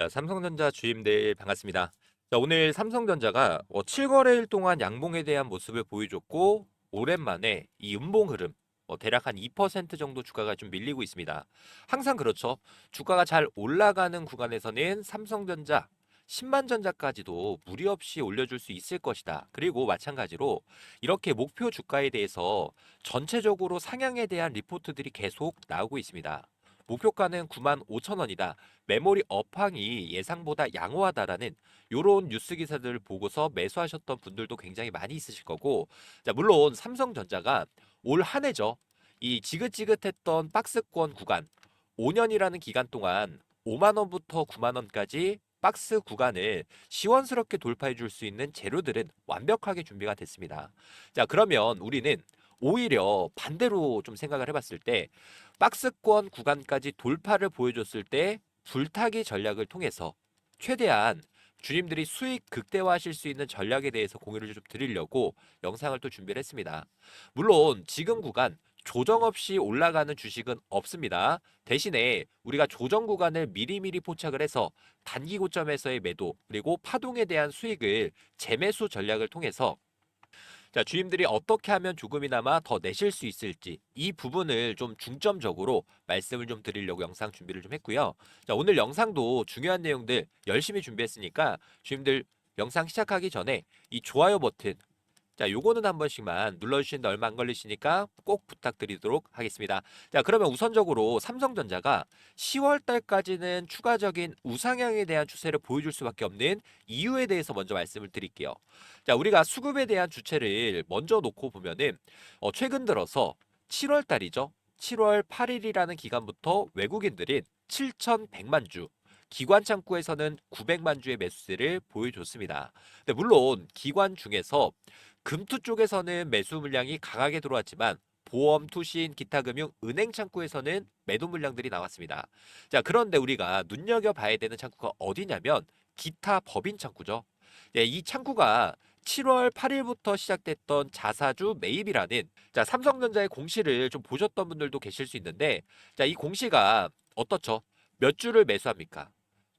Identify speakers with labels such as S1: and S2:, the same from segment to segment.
S1: 자, 삼성전자 주임들 반갑습니다. 자, 오늘 삼성전자가 7거래일 동안 양봉에 대한 모습을 보여줬고 오랜만에 이 음봉 흐름 대략 한 2% 정도 주가가 좀 밀리고 있습니다. 항상 그렇죠. 주가가 잘 올라가는 구간에서는 삼성전자, 신만전자까지도 무리 없이 올려줄 수 있을 것이다. 그리고 마찬가지로 이렇게 목표 주가에 대해서 전체적으로 상향에 대한 리포트들이 계속 나오고 있습니다. 목표가는 9만 5천 원이다. 메모리 업황이 예상보다 양호하다라는 요런 뉴스 기사들을 보고서 매수하셨던 분들도 굉장히 많이 있으실 거고, 자, 물론 삼성전자가 올 한 해죠. 이 지긋지긋했던 박스권 구간, 5년이라는 기간 동안 5만 원부터 9만 원까지 박스 구간을 시원스럽게 돌파해 줄 수 있는 재료들은 완벽하게 준비가 됐습니다. 자, 그러면 우리는 오히려 반대로 좀 생각을 해봤을 때 박스권 구간까지 돌파를 보여줬을 때 불타기 전략을 통해서 최대한 주님들이 수익 극대화하실 수 있는 전략에 대해서 공유를 좀 드리려고 영상을 또 준비를 했습니다. 물론 지금 구간 조정 없이 올라가는 주식은 없습니다. 대신에 우리가 조정 구간을 미리미리 포착을 해서 단기 고점에서의 매도 그리고 파동에 대한 수익을 재매수 전략을 통해서 자, 주임들이 어떻게 하면 조금이나마 더 내실 수 있을지 이 부분을 좀 중점적으로 말씀을 좀 드리려고 영상 준비를 좀 했고요. 자, 오늘 영상도 중요한 내용들 열심히 준비했으니까 주임들 영상 시작하기 전에 이 좋아요 버튼 자, 요거는 한 번씩만 눌러주시는데 얼마 안 걸리시니까 꼭 부탁드리도록 하겠습니다. 자, 그러면 우선적으로 삼성전자가 10월 달까지는 추가적인 우상향에 대한 추세를 보여줄 수밖에 없는 이유에 대해서 먼저 말씀을 드릴게요. 자, 우리가 수급에 대한 주체를 먼저 놓고 보면은 최근 들어서 7월 달이죠. 7월 8일이라는 기간부터 외국인들이 7,100만 주, 기관 창구에서는 900만 주의 매수세를 보여줬습니다. 근데 물론 기관 중에서 금투 쪽에서는 매수 물량이 강하게 들어왔지만 보험, 투신, 기타 금융, 은행 창구에서는 매도 물량들이 나왔습니다. 자, 그런데 우리가 눈여겨봐야 되는 창구가 어디냐면 기타 법인 창구죠. 예, 이 창구가 7월 8일부터 시작됐던 자사주 매입이라는 자, 삼성전자의 공시를 좀 보셨던 분들도 계실 수 있는데 자, 이 공시가 어떻죠? 몇 주를 매수합니까?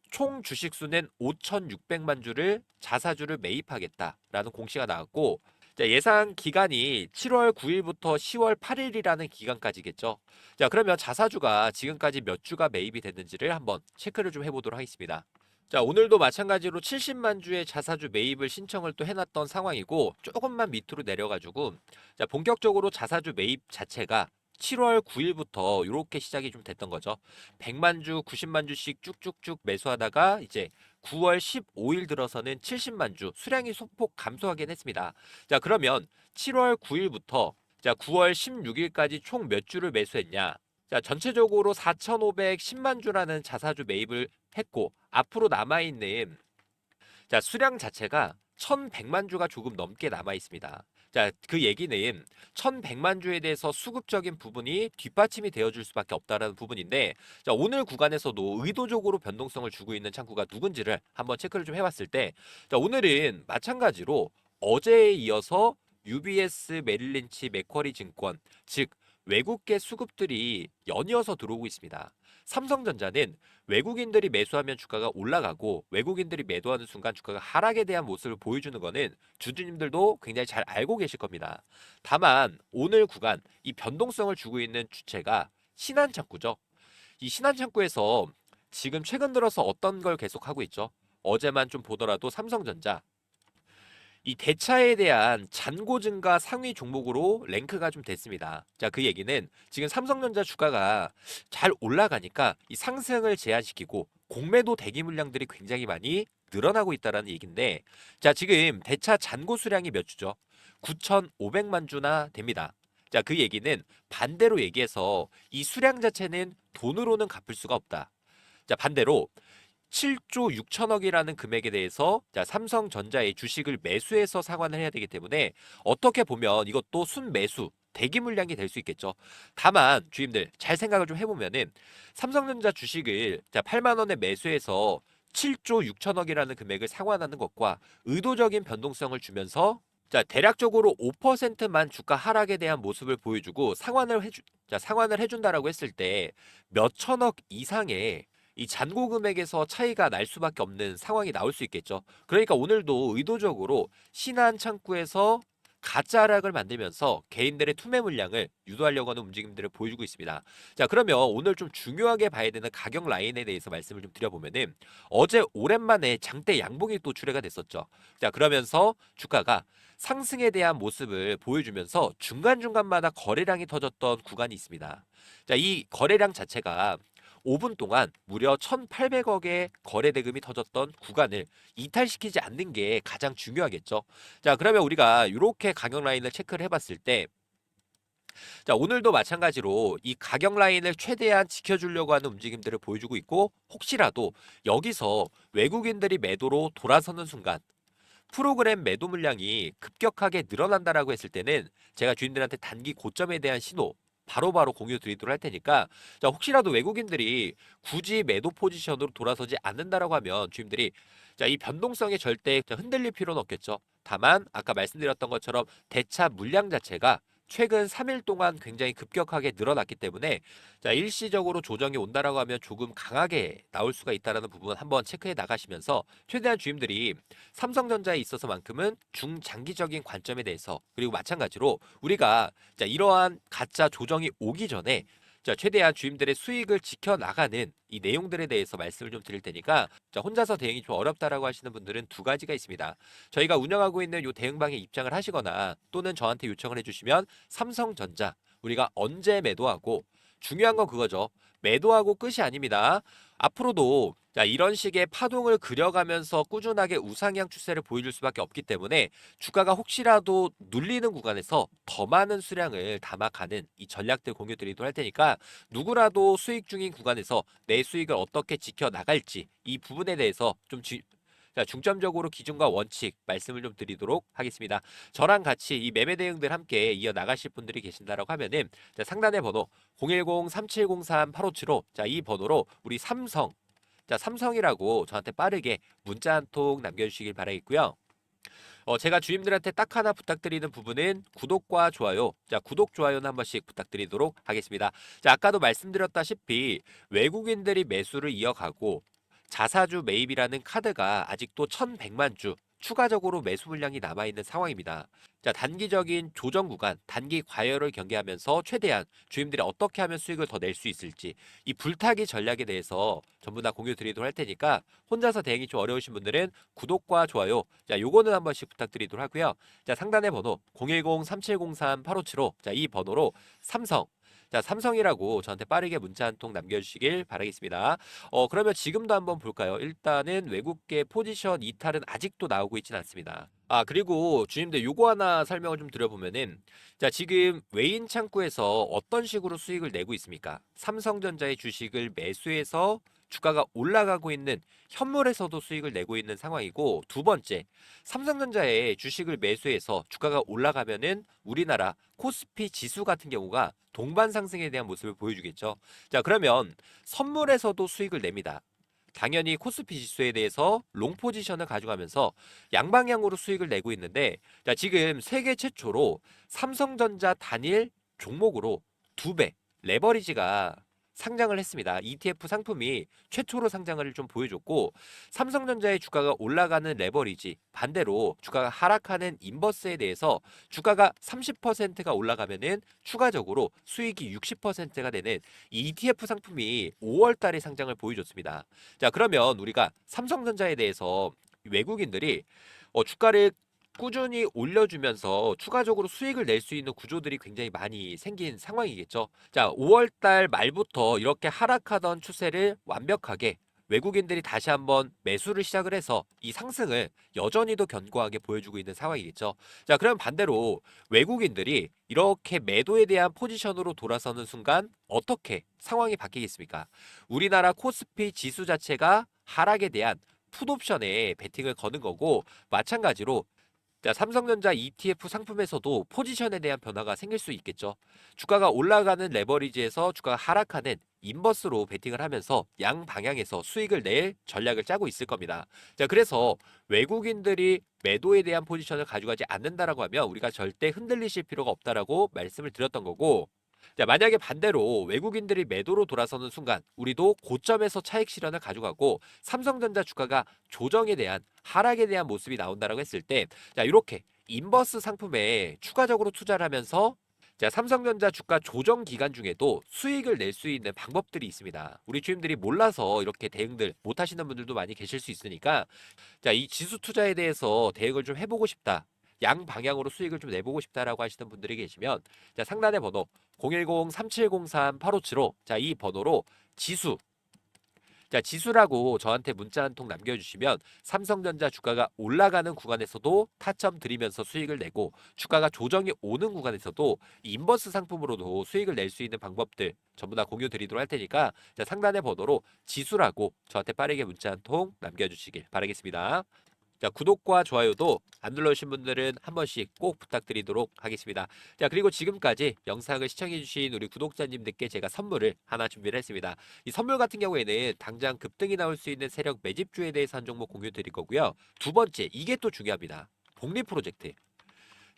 S1: 총 주식 수는 5,600만 주를 자사주를 매입하겠다라는 공시가 나왔고 자, 예상 기간이 7월 9일부터 10월 8일이라는 기간까지겠죠. 자, 그러면 자사주가 지금까지 몇 주가 매입이 됐는지를 한번 체크를 좀 해보도록 하겠습니다. 자, 오늘도 마찬가지로 70만 주의 자사주 매입을 신청을 또 해놨던 상황이고 조금만 밑으로 내려가지고 자, 본격적으로 자사주 매입 자체가 7월 9일부터 이렇게 시작이 좀 됐던 거죠. 100만 주, 90만 주씩 쭉쭉쭉 매수하다가 이제 9월 15일 들어서는 70만 주 수량이 소폭 감소하긴 했습니다. 자, 그러면 7월 9일부터 자, 9월 16일까지 총 몇 주를 매수했냐? 자, 전체적으로 4,510만 주라는 자사주 매입을 했고 앞으로 남아 있는 자, 수량 자체가 1,100만 주가 조금 넘게 남아 있습니다. 자, 그 얘기는 1,100만 주에 대해서 수급적인 부분이 뒷받침이 되어줄 수밖에 없다라는 부분인데, 자, 오늘 구간에서도 의도적으로 변동성을 주고 있는 창구가 누군지를 한번 체크를 좀 해봤을 때, 자, 오늘은 마찬가지로 어제에 이어서 UBS, 메릴린치, 맥쿼리 증권, 즉 외국계 수급들이 연이어서 들어오고 있습니다. 삼성전자는 외국인들이 매수하면 주가가 올라가고 외국인들이 매도하는 순간 주가가 하락에 대한 모습을 보여주는 거는 주주님들도 굉장히 잘 알고 계실 겁니다. 다만 오늘 구간 이 변동성을 주고 있는 주체가 신한창구죠. 이 신한창구에서 지금 최근 들어서 어떤 걸 계속하고 있죠? 어제만 좀 보더라도 삼성전자 이 대차에 대한 잔고 증가 상위 종목으로 랭크가 좀 됐습니다. 자, 그 얘기는 지금 삼성전자 주가가 잘 올라가니까 이 상승을 제한시키고 공매도 대기 물량들이 굉장히 많이 늘어나고 있다라는 얘기인데 자, 지금 대차 잔고 수량이 몇 주죠? 9,500만 주나 됩니다. 자, 그 얘기는 반대로 얘기해서 이 수량 자체는 돈으로는 갚을 수가 없다. 자, 반대로 7조 6천억이라는 금액에 대해서 자, 삼성전자의 주식을 매수해서 상환을 해야 되기 때문에 어떻게 보면 이것도 순매수 대기 물량이 될 수 있겠죠. 다만 주임들 잘 생각을 좀 해보면은 삼성전자 주식을 자 8만 원에 매수해서 7조 6천억이라는 금액을 상환하는 것과 의도적인 변동성을 주면서 자 대략적으로 5%만 주가 하락에 대한 모습을 보여주고 상환을 해준다라고 했을 때 몇 천억 이상의 이 잔고 금액에서 차이가 날 수밖에 없는 상황이 나올 수 있겠죠. 그러니까 오늘도 의도적으로 신한 창구에서 가짜 하락을 만들면서 개인들의 투매 물량을 유도하려고 하는 움직임들을 보여주고 있습니다. 자, 그러면 오늘 좀 중요하게 봐야 되는 가격 라인에 대해서 말씀을 좀 드려보면은 어제 오랜만에 장대 양봉이 또 출회가 됐었죠. 자, 그러면서 주가가 상승에 대한 모습을 보여주면서 중간중간마다 거래량이 터졌던 구간이 있습니다. 자, 이 거래량 자체가 5분 동안 무려 1,800억의 거래 대금이 터졌던 구간을 이탈시키지 않는 게 가장 중요하겠죠. 자, 그러면 우리가 이렇게 가격 라인을 체크를 해봤을 때, 자, 오늘도 마찬가지로 이 가격 라인을 최대한 지켜주려고 하는 움직임들을 보여주고 있고, 혹시라도 여기서 외국인들이 매도로 돌아서는 순간, 프로그램 매도 물량이 급격하게 늘어난다라고 했을 때는 제가 주인들한테 단기 고점에 대한 신호 바로바로 공유 드리도록 할 테니까, 자, 혹시라도 외국인들이 굳이 매도 포지션으로 돌아서지 않는다라고 하면 주인들이, 자, 이 변동성에 절대 흔들릴 필요는 없겠죠. 다만 아까 말씀드렸던 것처럼 대차 물량 자체가 최근 3일 동안 굉장히 급격하게 늘어났기 때문에, 자, 일시적으로 조정이 온다라고 하면 조금 강하게 나올 수가 있다라는 부분 한번 체크해 나가시면서 최대한 주임들이 삼성전자에 있어서만큼은 중장기적인 관점에 대해서, 그리고 마찬가지로 우리가, 자, 이러한 가짜 조정이 오기 전에, 자, 최대한 주임들의 수익을 지켜나가는 이 내용들에 대해서 말씀을 좀 드릴 테니까, 자, 혼자서 대응이 좀 어렵다라고 하시는 분들은 두 가지가 있습니다. 저희가 운영하고 있는 이 대응방에 입장을 하시거나 또는 저한테 요청을 해주시면 삼성전자 우리가 언제 매도하고, 중요한 건 그거죠. 매도하고 끝이 아닙니다. 앞으로도, 자, 이런 식의 파동을 그려가면서 꾸준하게 우상향 추세를 보여줄 수밖에 없기 때문에 주가가 혹시라도 눌리는 구간에서 더 많은 수량을 담아가는 이 전략들 공유 드리도록 할 테니까, 누구라도 수익 중인 구간에서 내 수익을 어떻게 지켜나갈지 이 부분에 대해서 좀 자, 중점적으로 기준과 원칙 말씀을 좀 드리도록 하겠습니다. 저랑 같이 이 매매 대응들 함께 이어 나가실 분들이 계신다라고 하면은, 자, 상단의 번호 010-3703-8575, 자, 이 번호로 우리 삼성, 자, 삼성이라고 저한테 빠르게 문자 한 통 남겨주시길 바라겠고요. 제가 주임들한테 딱 하나 부탁드리는 부분은 구독과 좋아요. 자, 구독, 좋아요는 한 번씩 부탁드리도록 하겠습니다. 자, 아까도 말씀드렸다시피 외국인들이 매수를 이어가고 자사주 매입이라는 카드가 아직도 1,100만 주 추가적으로 매수 물량이 남아있는 상황입니다. 자, 단기적인 조정 구간, 단기 과열을 경계하면서 최대한 주임들이 어떻게 하면 수익을 더 낼 수 있을지 이 불타기 전략에 대해서 전부 다 공유 드리도록 할 테니까, 혼자서 대응이 좀 어려우신 분들은 구독과 좋아요, 자, 요거는 한 번씩 부탁드리도록 하고요. 자, 상단의 번호 010-3703-8575, 자, 이 번호로 삼성, 자, 삼성이라고 저한테 빠르게 문자 한 통 남겨주시길 바라겠습니다. 그러면 지금도 한번 볼까요? 일단은 외국계 포지션 이탈은 아직도 나오고 있진 않습니다. 아, 그리고 주님들 요거 하나 설명을 좀 드려보면은, 자, 지금 외인 창구에서 어떤 식으로 수익을 내고 있습니까? 삼성전자의 주식을 매수해서 주가가 올라가고 있는 현물에서도 수익을 내고 있는 상황이고, 두 번째, 삼성전자의 주식을 매수해서 주가가 올라가면은 우리나라 코스피 지수 같은 경우가 동반 상승에 대한 모습을 보여주겠죠. 자, 그러면 선물에서도 수익을 냅니다. 당연히 코스피 지수에 대해서 롱 포지션을 가져가면서 양방향으로 수익을 내고 있는데, 자, 지금 세계 최초로 삼성전자 단일 종목으로 2배 레버리지가 상장을 했습니다. ETF 상품이 최초로 상장을 좀 보여줬고, 삼성전자의 주가가 올라가는 레버리지, 반대로 주가가 하락하는 인버스에 대해서 주가가 30%가 올라가면은 추가적으로 수익이 60%가 되는 이 ETF 상품이 5월 달에 상장을 보여줬습니다. 자, 그러면 우리가 삼성전자에 대해서 외국인들이 주가를 꾸준히 올려주면서 추가적으로 수익을 낼 수 있는 구조들이 굉장히 많이 생긴 상황이겠죠. 자, 5월 달 말부터 이렇게 하락하던 추세를 완벽하게 외국인들이 다시 한번 매수를 시작을 해서 이 상승을 여전히도 견고하게 보여주고 있는 상황이겠죠. 자, 그럼 반대로 외국인들이 이렇게 매도에 대한 포지션으로 돌아서는 순간 어떻게 상황이 바뀌겠습니까? 우리나라 코스피 지수 자체가 하락에 대한 풋옵션에 베팅을 거는 거고, 마찬가지로, 자, 삼성전자 ETF 상품에서도 포지션에 대한 변화가 생길 수 있겠죠. 주가가 올라가는 레버리지에서 주가가 하락하는 인버스로 베팅을 하면서 양 방향에서 수익을 낼 전략을 짜고 있을 겁니다. 자, 그래서 외국인들이 매도에 대한 포지션을 가져가지 않는다라고 하면 우리가 절대 흔들리실 필요가 없다라고 말씀을 드렸던 거고, 자, 만약에 반대로 외국인들이 매도로 돌아서는 순간 우리도 고점에서 차익 실현을 가져가고 삼성전자 주가가 조정에 대한 하락에 대한 모습이 나온다라고 했을 때 자, 이렇게 인버스 상품에 추가적으로 투자를 하면서 자, 삼성전자 주가 조정 기간 중에도 수익을 낼 수 있는 방법들이 있습니다. 우리 주임들이 몰라서 이렇게 대응들 못 하시는 분들도 많이 계실 수 있으니까 자, 이 지수 투자에 대해서 대응을 좀 해보고 싶다. 양 방향으로 수익을 좀 내보고 싶다라고 하시는 분들이 계시면 자, 상단의 번호 010-3703-8575 자, 이 번호로 지수 자, 지수라고 저한테 문자 한 통 남겨주시면 삼성전자 주가가 올라가는 구간에서도 타점 드리면서 수익을 내고 주가가 조정이 오는 구간에서도 인버스 상품으로도 수익을 낼 수 있는 방법들 전부 다 공유 드리도록 할 테니까 자, 상단의 번호로 지수라고 저한테 빠르게 문자 한 통 남겨주시길 바라겠습니다. 자, 구독과 좋아요도 안 눌러주신 분들은 한 번씩 꼭 부탁드리도록 하겠습니다. 자, 그리고 지금까지 영상을 시청해주신 우리 구독자님들께 제가 선물을 하나 준비를 했습니다. 이 선물 같은 경우에는 당장 급등이 나올 수 있는 세력 매집주에 대해서 한 종목 공유 드릴 거고요. 두 번째, 이게 또 중요합니다. 복리 프로젝트.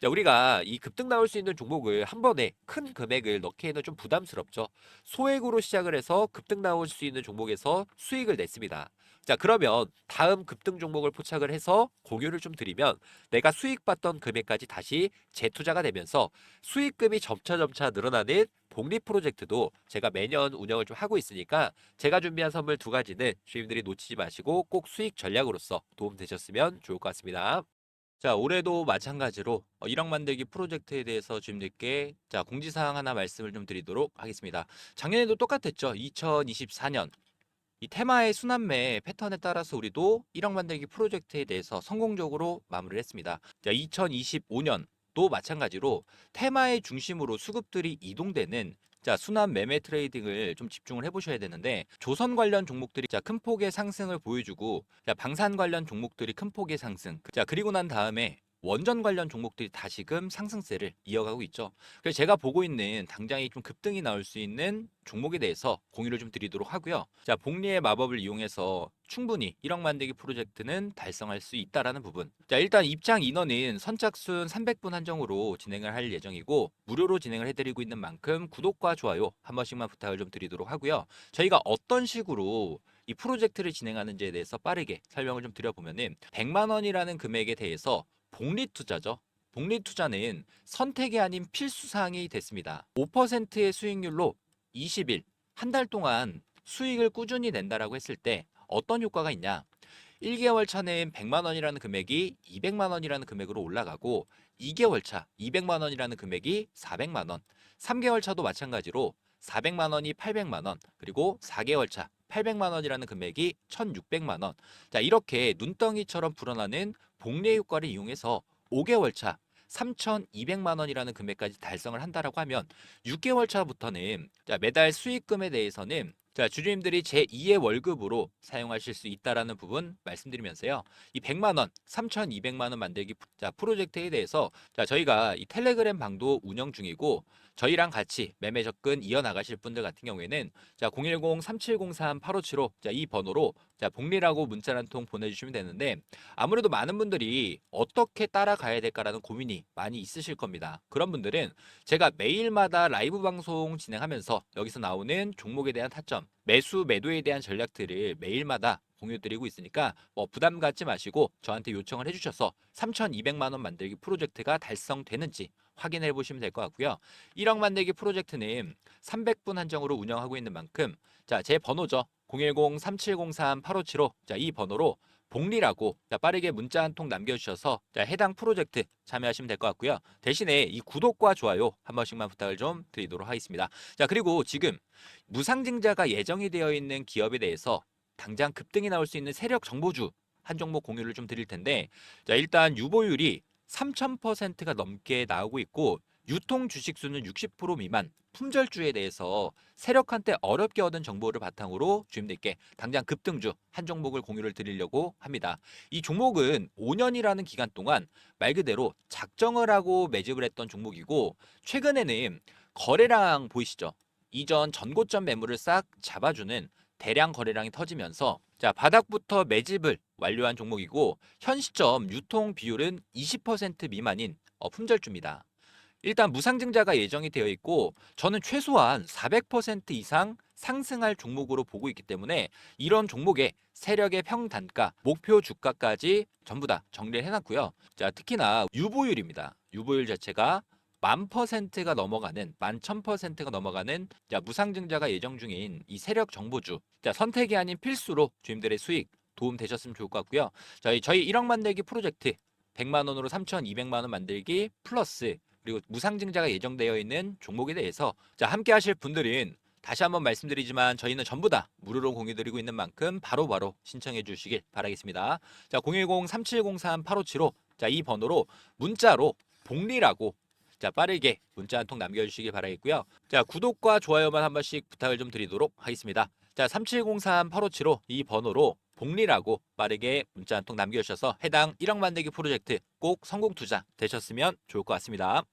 S1: 자, 우리가 이 급등 나올 수 있는 종목을 한 번에 큰 금액을 넣기에는 좀 부담스럽죠. 소액으로 시작을 해서 급등 나올 수 있는 종목에서 수익을 냈습니다. 자, 그러면 다음 급등 종목을 포착을 해서 공유를 좀 드리면 내가 수익 봤던 금액까지 다시 재투자가 되면서 수익금이 점차 늘어나는 복리 프로젝트도 제가 매년 운영을 좀 하고 있으니까 제가 준비한 선물 두 가지는 주임들이 놓치지 마시고 꼭 수익 전략으로서 도움 되셨으면 좋을 것 같습니다. 자, 올해도 마찬가지로 1억 만들기 프로젝트에 대해서 주임들께 자, 공지사항 하나 말씀을 좀 드리도록 하겠습니다. 작년에도 똑같았죠. 2024년 이 테마의 순환매 패턴에 따라서 우리도 1억 만들기 프로젝트에 대해서 성공적으로 마무리를 했습니다. 자, 2025년도 마찬가지로 테마의 중심으로 수급들이 이동되는 자, 순환 매매 트레이딩을 좀 집중을 해보셔야 되는데 조선 관련 종목들이 자, 큰 폭의 상승을 보여주고 자, 방산 관련 종목들이 큰 폭의 상승 자, 그리고 난 다음에 원전 관련 종목들이 다시금 상승세를 이어가고 있죠. 그래서 제가 보고 있는 당장이 좀 급등이 나올 수 있는 종목에 대해서 공유를 좀 드리도록 하고요. 자, 복리의 마법을 이용해서 충분히 1억 만들기 프로젝트는 달성할 수 있다라는 부분. 자, 일단 입장 인원은 선착순 300분 한정으로 진행을 할 예정이고 무료로 진행을 해드리고 있는 만큼 구독과 좋아요 한 번씩만 부탁을 좀 드리도록 하고요. 저희가 어떤 식으로 이 프로젝트를 진행하는지에 대해서 빠르게 설명을 좀 드려보면은 100만 원이라는 금액에 대해서 복리 투자죠. 복리 투자는 선택이 아닌 필수 사항이 됐습니다. 5%의 수익률로 20일, 한 달 동안 수익을 꾸준히 낸다라고 했을 때 어떤 효과가 있냐? 1개월 차는 100만 원이라는 금액이 200만 원이라는 금액으로 올라가고 2개월 차 200만 원이라는 금액이 400만 원, 3개월 차도 마찬가지로 400만 원이 800만 원, 그리고 4개월 차 800만 원이라는 금액이 1,600만 원. 자, 이렇게 눈덩이처럼 불어나는 복리 효과를 이용해서 5개월 차 3,200만 원이라는 금액까지 달성을 한다라고 하면 6개월 차부터는 자, 매달 수익금에 대해서는 자, 주주님들이 제2의 월급으로 사용하실 수 있다라는 부분 말씀드리면서요. 이 100만 원, 3,200만 원 만들기 자, 프로젝트에 대해서 자, 저희가 이 텔레그램 방도 운영 중이고 저희랑 같이 매매 접근 이어나가실 분들 같은 경우에는 자, 010-3703-8575 자, 이 번호로 자, 복리라고 문자 한 통 보내주시면 되는데 아무래도 많은 분들이 어떻게 따라가야 될까라는 고민이 많이 있으실 겁니다. 그런 분들은 제가 매일마다 라이브 방송 진행하면서 여기서 나오는 종목에 대한 타점, 매수, 매도에 대한 전략들을 매일마다 공유드리고 있으니까 뭐 부담 갖지 마시고 저한테 요청을 해주셔서 3,200만 원 만들기 프로젝트가 달성되는지 확인해 보시면 될 것 같고요. 1억 만들기 프로젝트는 300분 한정으로 운영하고 있는 만큼 자, 제 번호죠. 010-3703-8575 자, 이 번호로 복리라고 자, 빠르게 문자 한 통 남겨주셔서 자, 해당 프로젝트 참여하시면 될 것 같고요. 대신에 이 구독과 좋아요 한 번씩만 부탁을 좀 드리도록 하겠습니다. 자, 그리고 지금 무상증자가 예정이 되어 있는 기업에 대해서 당장 급등이 나올 수 있는 세력 정보주 한 종목 공유를 좀 드릴 텐데 자, 일단 유보율이 3,000%가 넘게 나오고 있고 유통 주식 수는 60% 미만 품절주에 대해서 세력한테 어렵게 얻은 정보를 바탕으로 주임들께 당장 급등주 한 종목을 공유를 드리려고 합니다. 이 종목은 5년이라는 기간 동안 말 그대로 작정을 하고 매집을 했던 종목이고 최근에는 거래량 보이시죠? 이전 전고점 매물을 싹 잡아주는 대량 거래량이 터지면서 자, 바닥부터 매집을 완료한 종목이고 현 시점 유통 비율은 20% 미만인 품절주입니다. 일단 무상증자가 예정이 되어 있고 저는 최소한 400% 이상 상승할 종목으로 보고 있기 때문에 이런 종목의 세력의 평단가, 목표 주가까지 전부 다 정리를 해놨고요. 자, 특히나 유보율입니다. 유보율 자체가 1000%가 넘어가는 11,000%가 넘어가는 자, 무상증자가 예정 중인 이 세력 정보주. 자, 선택이 아닌 필수로 주임들의 수익 도움 되셨으면 좋을 것 같고요. 저희 1억 만들기 프로젝트 100만 원으로 3,200만 원 만들기 플러스 그리고 무상증자가 예정되어 있는 종목에 대해서 자, 함께 하실 분들은 다시 한번 말씀드리지만 저희는 전부 다 무료로 공유드리고 있는 만큼 바로바로 신청해 주시길 바라겠습니다. 자, 010-3703-8575 자, 이 번호로 문자로 복리라고 자, 빠르게 문자 한 통 남겨주시길 바라겠고요. 자, 구독과 좋아요만 한 번씩 부탁을 좀 드리도록 하겠습니다. 자, 3703-8575 이 번호로 복리라고 빠르게 문자 한 통 남겨주셔서 해당 1억 만들기 프로젝트 꼭 성공 투자 되셨으면 좋을 것 같습니다.